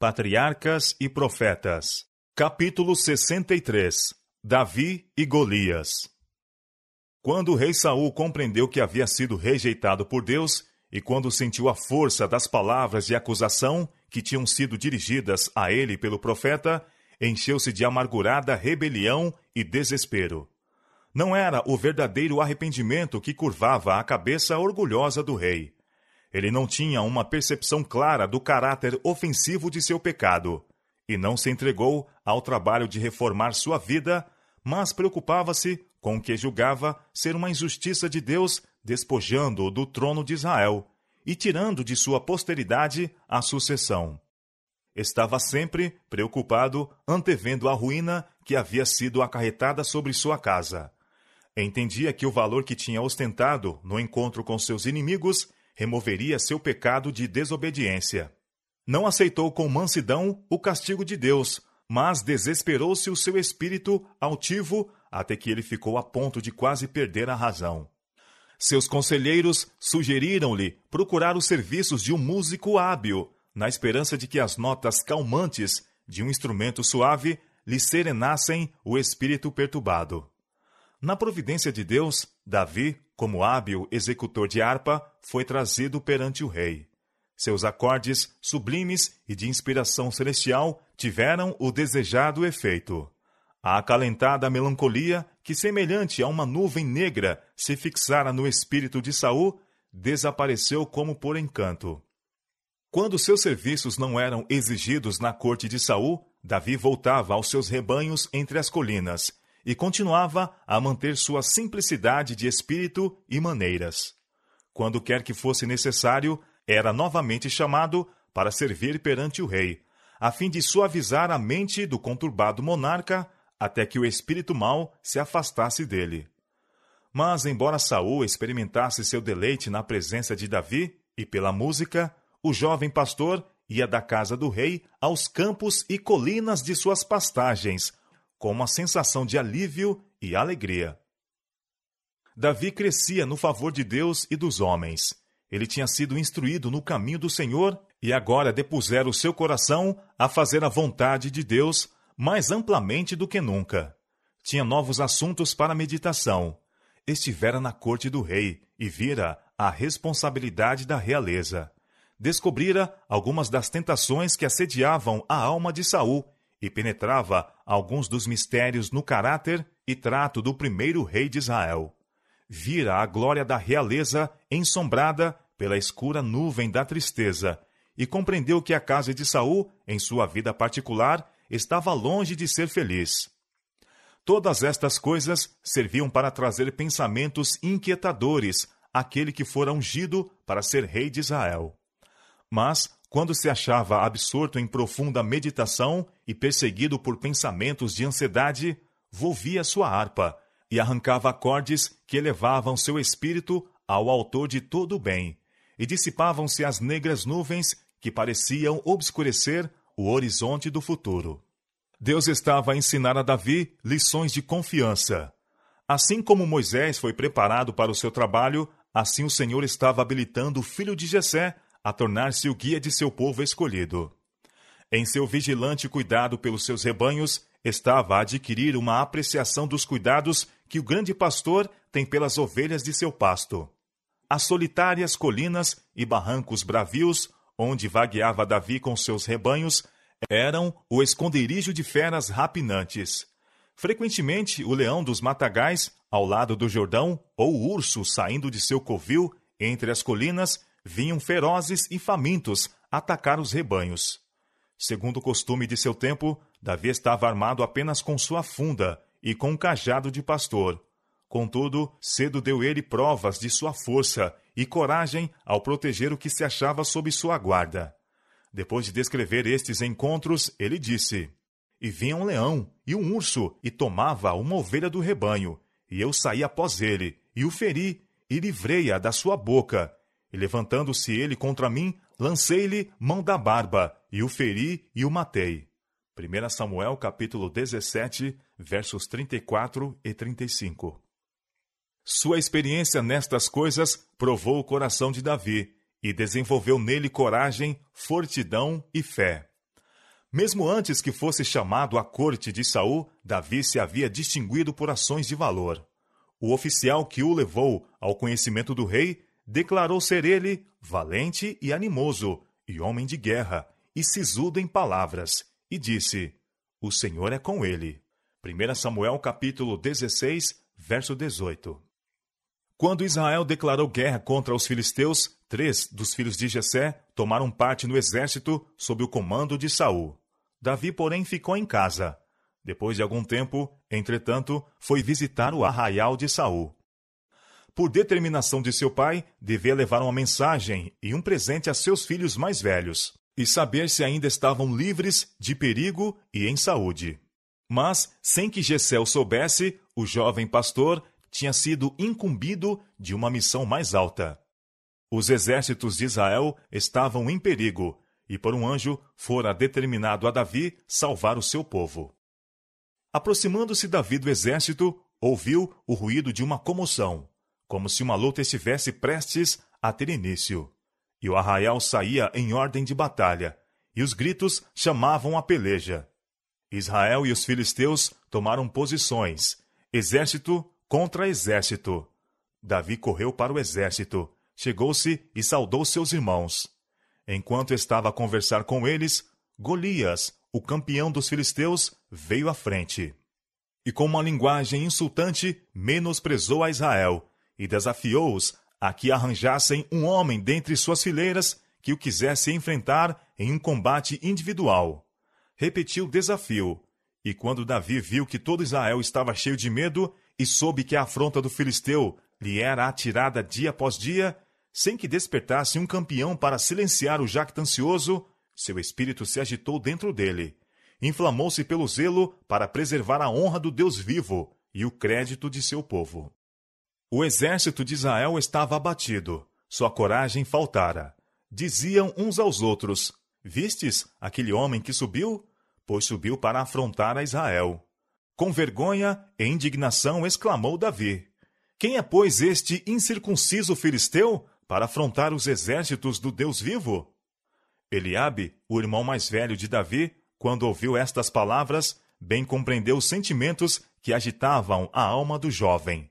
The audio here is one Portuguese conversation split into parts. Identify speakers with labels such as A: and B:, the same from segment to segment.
A: Patriarcas e Profetas. Capítulo 63. Davi e Golias. Quando o rei Saul compreendeu que havia sido rejeitado por Deus, e quando sentiu a força das palavras de acusação que tinham sido dirigidas a ele pelo profeta, encheu-se de amargurada rebelião e desespero. Não era o verdadeiro arrependimento que curvava a cabeça orgulhosa do rei. Ele não tinha uma percepção clara do caráter ofensivo de seu pecado, e não se entregou ao trabalho de reformar sua vida, mas preocupava-se com o que julgava ser uma injustiça de Deus, despojando-o do trono de Israel e tirando de sua posteridade a sucessão. Estava sempre preocupado, antevendo a ruína que havia sido acarretada sobre sua casa. Entendia que o valor que tinha ostentado no encontro com seus inimigos removeria seu pecado de desobediência. Não aceitou com mansidão o castigo de Deus, mas desesperou-se o seu espírito altivo até que ele ficou a ponto de quase perder a razão. Seus conselheiros sugeriram-lhe procurar os serviços de um músico hábil, na esperança de que as notas calmantes de um instrumento suave lhe serenassem o espírito perturbado. Na providência de Deus, Davi, como hábil executor de harpa, foi trazido perante o rei. Seus acordes sublimes e de inspiração celestial tiveram o desejado efeito. A acalentada melancolia, que semelhante a uma nuvem negra se fixara no espírito de Saul, desapareceu como por encanto. Quando seus serviços não eram exigidos na corte de Saul, Davi voltava aos seus rebanhos entre as colinas e continuava a manter sua simplicidade de espírito e maneiras. Quando quer que fosse necessário, era novamente chamado para servir perante o rei, a fim de suavizar a mente do conturbado monarca até que o espírito mau se afastasse dele. Mas, embora Saul experimentasse seu deleite na presença de Davi e pela música, o jovem pastor ia da casa do rei aos campos e colinas de suas pastagens, com uma sensação de alívio e alegria. Davi crescia no favor de Deus e dos homens. Ele tinha sido instruído no caminho do Senhor e agora depusera o seu coração a fazer a vontade de Deus mais amplamente do que nunca. Tinha novos assuntos para meditação. Estivera na corte do rei e vira a responsabilidade da realeza. Descobrira algumas das tentações que assediavam a alma de Saul e penetrava alguns dos mistérios no caráter e trato do primeiro rei de Israel. Vira a glória da realeza ensombrada pela escura nuvem da tristeza e compreendeu que a casa de Saul, em sua vida particular, estava longe de ser feliz. Todas estas coisas serviam para trazer pensamentos inquietadores àquele que fora ungido para ser rei de Israel. Mas, quando se achava absorto em profunda meditação e perseguido por pensamentos de ansiedade, volvia sua harpa e arrancava acordes que elevavam seu espírito ao autor de todo o bem, e dissipavam-se as negras nuvens que pareciam obscurecer o horizonte do futuro. Deus estava a ensinar a Davi lições de confiança. Assim como Moisés foi preparado para o seu trabalho, assim o Senhor estava habilitando o filho de Jessé a tornar-se o guia de seu povo escolhido. Em seu vigilante cuidado pelos seus rebanhos, estava a adquirir uma apreciação dos cuidados que o grande pastor tem pelas ovelhas de seu pasto. As solitárias colinas e barrancos bravios, onde vagueava Davi com seus rebanhos, eram o esconderijo de feras rapinantes. Frequentemente, o leão dos matagais, ao lado do Jordão, ou o urso saindo de seu covil, entre as colinas, vinham ferozes e famintos atacar os rebanhos. Segundo o costume de seu tempo, Davi estava armado apenas com sua funda e com um cajado de pastor. Contudo, cedo deu ele provas de sua força e coragem ao proteger o que se achava sob sua guarda. Depois de descrever estes encontros, ele disse: "E vinha um leão e um urso, e tomava uma ovelha do rebanho, e eu saí após ele, e o feri, e livrei-a da sua boca. E levantando-se ele contra mim, lancei-lhe mão da barba, e o feri e o matei." 1 Samuel capítulo 17, versos 34 e 35. Sua experiência nestas coisas provou o coração de Davi e desenvolveu nele coragem, fortidão e fé. Mesmo antes que fosse chamado à corte de Saul, Davi se havia distinguido por ações de valor. O oficial que o levou ao conhecimento do rei declarou ser ele valente e animoso, e homem de guerra, e sisudo em palavras, e disse: O Senhor é com ele. 1 Samuel capítulo 16, verso 18. Quando Israel declarou guerra contra os filisteus, 3 dos filhos de Jessé tomaram parte no exército sob o comando de Saul. Davi, porém, ficou em casa. Depois de algum tempo, entretanto, foi visitar o arraial de Saul. Por determinação de seu pai, devia levar uma mensagem e um presente a seus filhos mais velhos, e saber se ainda estavam livres de perigo e em saúde. Mas, sem que Jessé o soubesse, o jovem pastor tinha sido incumbido de uma missão mais alta. Os exércitos de Israel estavam em perigo, e por um anjo fora determinado a Davi salvar o seu povo. Aproximando-se Davi do exército, ouviu o ruído de uma comoção, como se uma luta estivesse prestes a ter início. E o arraial saía em ordem de batalha, e os gritos chamavam a peleja. Israel e os filisteus tomaram posições, exército contra exército. Davi correu para o exército, chegou-se e saudou seus irmãos. Enquanto estava a conversar com eles, Golias, o campeão dos filisteus, veio à frente. E com uma linguagem insultante, menosprezou a Israel, e desafiou-os a que arranjassem um homem dentre suas fileiras que o quisesse enfrentar em um combate individual. Repetiu o desafio, e quando Davi viu que todo Israel estava cheio de medo e soube que a afronta do filisteu lhe era atirada dia após dia, sem que despertasse um campeão para silenciar o jactancioso, seu espírito se agitou dentro dele. Inflamou-se pelo zelo para preservar a honra do Deus vivo e o crédito de seu povo. O exército de Israel estava abatido, sua coragem faltara. Diziam uns aos outros: Vistes aquele homem que subiu? Pois subiu para afrontar a Israel. Com vergonha e indignação exclamou Davi: Quem é, pois, este incircunciso filisteu para afrontar os exércitos do Deus vivo? Eliabe, o irmão mais velho de Davi, quando ouviu estas palavras, bem compreendeu os sentimentos que agitavam a alma do jovem.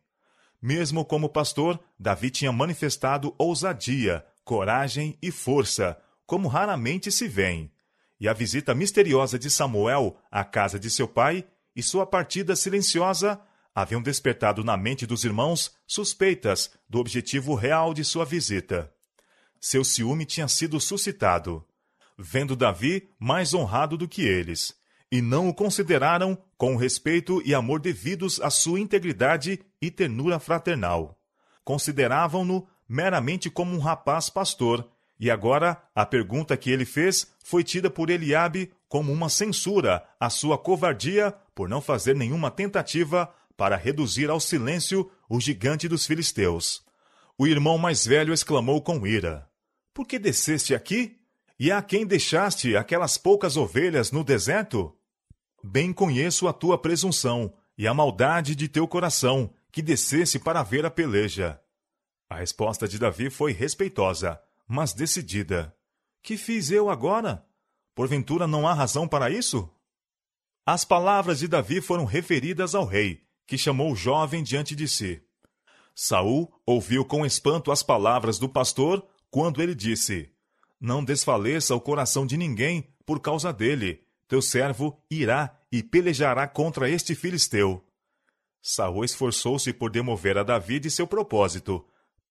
A: Mesmo como pastor, Davi tinha manifestado ousadia, coragem e força, como raramente se vêem. E a visita misteriosa de Samuel à casa de seu pai e sua partida silenciosa haviam despertado na mente dos irmãos suspeitas do objetivo real de sua visita. Seu ciúme tinha sido suscitado, vendo Davi mais honrado do que eles, e não o consideraram com o respeito e amor devidos à sua integridade e ternura fraternal. Consideravam-no meramente como um rapaz pastor, e agora a pergunta que ele fez foi tida por Eliabe como uma censura à sua covardia por não fazer nenhuma tentativa para reduzir ao silêncio o gigante dos filisteus. O irmão mais velho exclamou com ira: Por que desceste aqui? E a quem deixaste aquelas poucas ovelhas no deserto? Bem conheço a tua presunção e a maldade de teu coração, que descesse para ver a peleja. A resposta de Davi foi respeitosa, mas decidida. Que fiz eu agora? Porventura não há razão para isso? As palavras de Davi foram referidas ao rei, que chamou o jovem diante de si. Saul ouviu com espanto as palavras do pastor quando ele disse: Não desfaleça o coração de ninguém por causa dele. Teu servo irá e pelejará contra este filisteu. Saul esforçou-se por demover a Davi de seu propósito,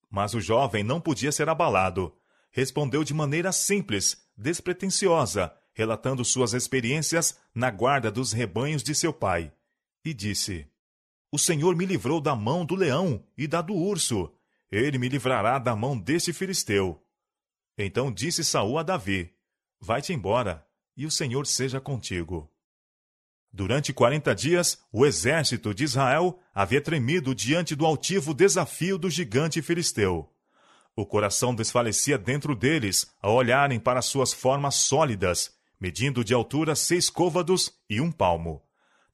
A: mas o jovem não podia ser abalado. Respondeu de maneira simples, despretensiosa, relatando suas experiências na guarda dos rebanhos de seu pai. E disse: O Senhor me livrou da mão do leão e da do urso. Ele me livrará da mão deste filisteu. Então disse Saul a Davi: Vai-te embora, e o Senhor seja contigo. Durante 40 dias, o exército de Israel havia tremido diante do altivo desafio do gigante filisteu. O coração desfalecia dentro deles ao olharem para suas formas sólidas, medindo de altura 6 côvados e 1 palmo.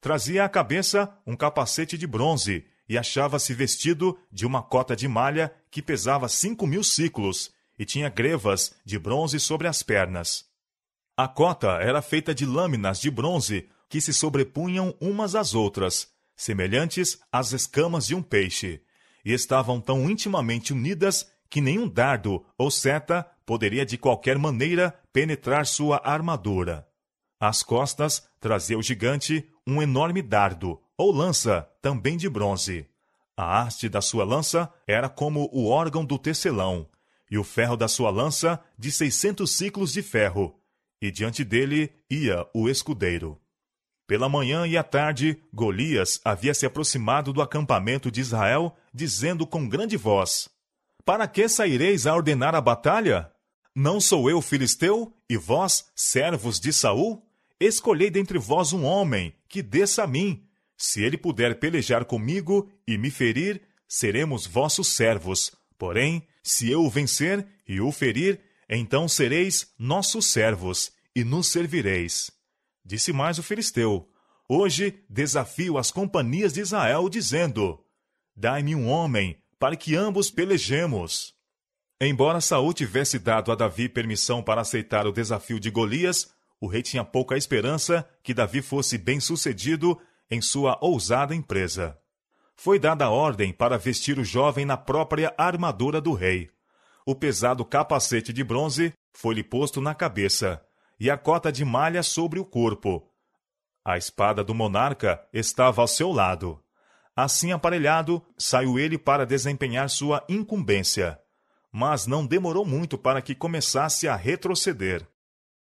A: Trazia à cabeça um capacete de bronze e achava-se vestido de uma cota de malha que pesava 5.000 siclos e tinha grevas de bronze sobre as pernas. A cota era feita de lâminas de bronze que se sobrepunham umas às outras, semelhantes às escamas de um peixe, e estavam tão intimamente unidas que nenhum dardo ou seta poderia de qualquer maneira penetrar sua armadura. Às costas trazia o gigante um enorme dardo, ou lança, também de bronze. A haste da sua lança era como o órgão do tecelão, e o ferro da sua lança de 600 siclos de ferro, e diante dele ia o escudeiro. Pela manhã e à tarde, Golias havia se aproximado do acampamento de Israel, dizendo com grande voz: Para que saireis a ordenar a batalha? Não sou eu filisteu, e vós, servos de Saul? Escolhei dentre vós um homem, que desça a mim. Se ele puder pelejar comigo e me ferir, seremos vossos servos. Porém, se eu o vencer e o ferir, então sereis nossos servos, e nos servireis. Disse mais o filisteu: Hoje desafio as companhias de Israel, dizendo: Dai-me um homem, para que ambos pelejemos. Embora Saul tivesse dado a Davi permissão para aceitar o desafio de Golias, o rei tinha pouca esperança que Davi fosse bem-sucedido em sua ousada empresa. Foi dada a ordem para vestir o jovem na própria armadura do rei. O pesado capacete de bronze foi-lhe posto na cabeça, e a cota de malha sobre o corpo. A espada do monarca estava ao seu lado. Assim aparelhado, saiu ele para desempenhar sua incumbência. Mas não demorou muito para que começasse a retroceder.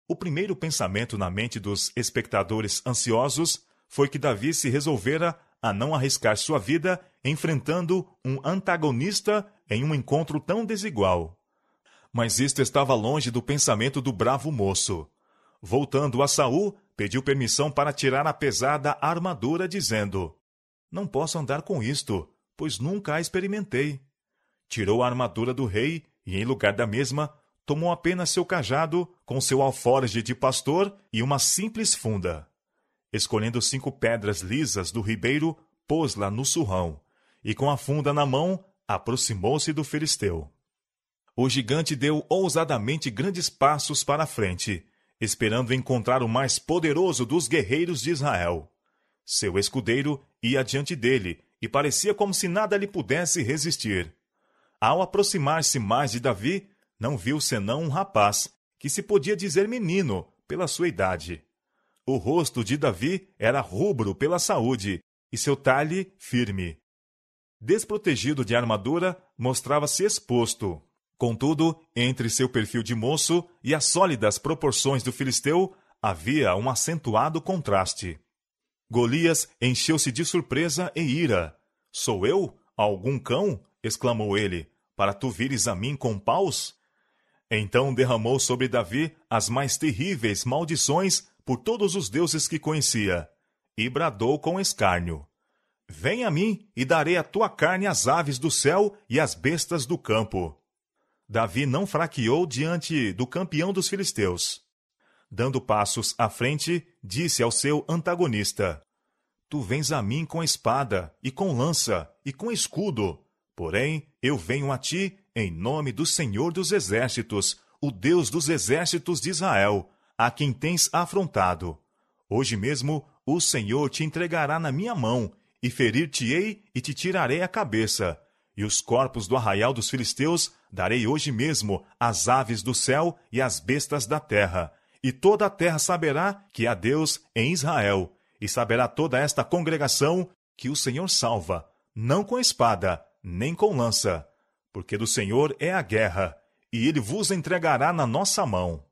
A: O primeiro pensamento na mente dos espectadores ansiosos foi que Davi se resolvera a não arriscar sua vida enfrentando um antagonista em um encontro tão desigual. Mas isto estava longe do pensamento do bravo moço. Voltando a Saul, pediu permissão para tirar a pesada armadura, dizendo: Não posso andar com isto, pois nunca a experimentei. Tirou a armadura do rei e, em lugar da mesma, tomou apenas seu cajado, com seu alforje de pastor e uma simples funda. Escolhendo 5 pedras lisas do ribeiro, pôs-la no surrão, e com a funda na mão, aproximou-se do filisteu. O gigante deu ousadamente grandes passos para a frente, esperando encontrar o mais poderoso dos guerreiros de Israel. Seu escudeiro ia diante dele, e parecia como se nada lhe pudesse resistir. Ao aproximar-se mais de Davi, não viu senão um rapaz, que se podia dizer menino, pela sua idade. O rosto de Davi era rubro pela saúde, e seu talhe firme. Desprotegido de armadura, mostrava-se exposto. Contudo, entre seu perfil de moço e as sólidas proporções do filisteu, havia um acentuado contraste. Golias encheu-se de surpresa e ira. Sou eu, algum cão? Exclamou ele, para tu vires a mim com paus? Então derramou sobre Davi as mais terríveis maldições por todos os deuses que conhecia, e bradou com escárnio: Vem a mim, e darei a tua carne às aves do céu e às bestas do campo. Davi não fraqueou diante do campeão dos filisteus. Dando passos à frente, disse ao seu antagonista: Tu vens a mim com espada, e com lança, e com escudo. Porém, eu venho a ti em nome do Senhor dos Exércitos, o Deus dos exércitos de Israel, a quem tens afrontado. Hoje mesmo o Senhor te entregará na minha mão, e ferir-te-ei e te tirarei a cabeça. E os corpos do arraial dos filisteus darei hoje mesmo às aves do céu e às bestas da terra. E toda a terra saberá que há Deus em Israel, e saberá toda esta congregação que o Senhor salva, não com espada, nem com lança, porque do Senhor é a guerra, e ele vos entregará na nossa mão.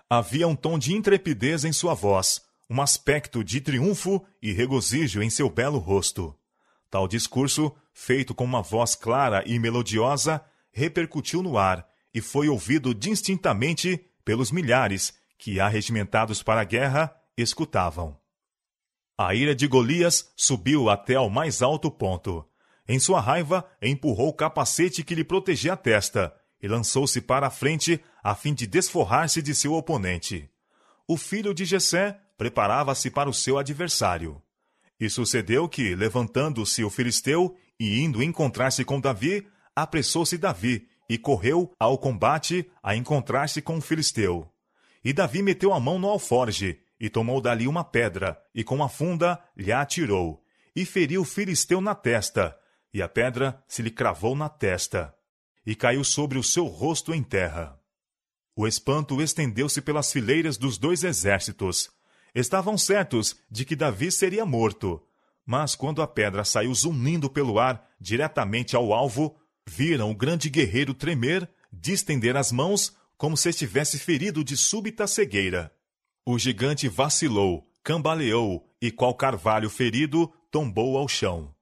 A: Havia um tom de intrepidez em sua voz, um aspecto de triunfo e regozijo em seu belo rosto. Tal discurso, feito com uma voz clara e melodiosa, repercutiu no ar e foi ouvido distintamente pelos milhares que, arregimentados para a guerra, escutavam. A ira de Golias subiu até ao mais alto ponto. Em sua raiva, empurrou o capacete que lhe protegia a testa e lançou-se para a frente a fim de desforrar-se de seu oponente. O filho de Jessé preparava-se para o seu adversário. E sucedeu que, levantando-se o filisteu e indo encontrar-se com Davi, apressou-se Davi e correu ao combate a encontrar-se com o filisteu. E Davi meteu a mão no alforge, e tomou dali uma pedra, e com a funda lhe atirou, e feriu o filisteu na testa, e a pedra se lhe cravou na testa, e caiu sobre o seu rosto em terra. O espanto estendeu-se pelas fileiras dos dois exércitos. Estavam certos de que Davi seria morto, mas quando a pedra saiu zunindo pelo ar diretamente ao alvo, viram o grande guerreiro tremer, distender as mãos, como se estivesse ferido de súbita cegueira. O gigante vacilou, cambaleou e, qual carvalho ferido, tombou ao chão.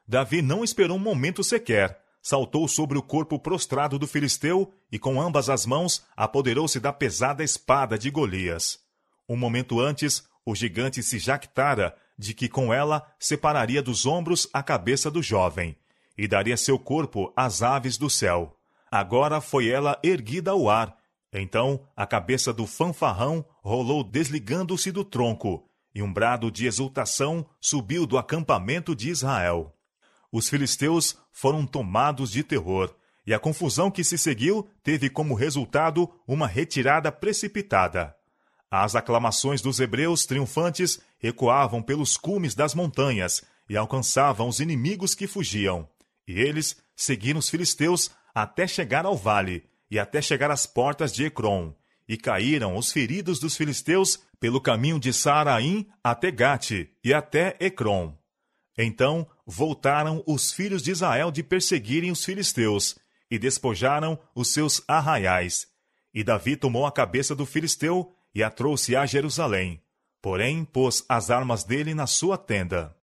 A: Davi não esperou um momento sequer, saltou sobre o corpo prostrado do filisteu e, com ambas as mãos, apoderou-se da pesada espada de Golias. Um momento antes, o gigante se jactara de que com ela separaria dos ombros a cabeça do jovem e daria seu corpo às aves do céu. Agora foi ela erguida ao ar. Então a cabeça do fanfarrão rolou desligando-se do tronco, e um brado de exultação subiu do acampamento de Israel. Os filisteus foram tomados de terror, e a confusão que se seguiu teve como resultado uma retirada precipitada. As aclamações dos hebreus triunfantes ecoavam pelos cumes das montanhas e alcançavam os inimigos que fugiam. E eles seguiram os filisteus até chegar ao vale, e até chegar às portas de Ecrom, e caíram os feridos dos filisteus pelo caminho de Saaraim até Gate, e até Ecrom. Então voltaram os filhos de Israel de perseguirem os filisteus, e despojaram os seus arraiais. E Davi tomou a cabeça do filisteu, e a trouxe a Jerusalém. Porém, pôs as armas dele na sua tenda.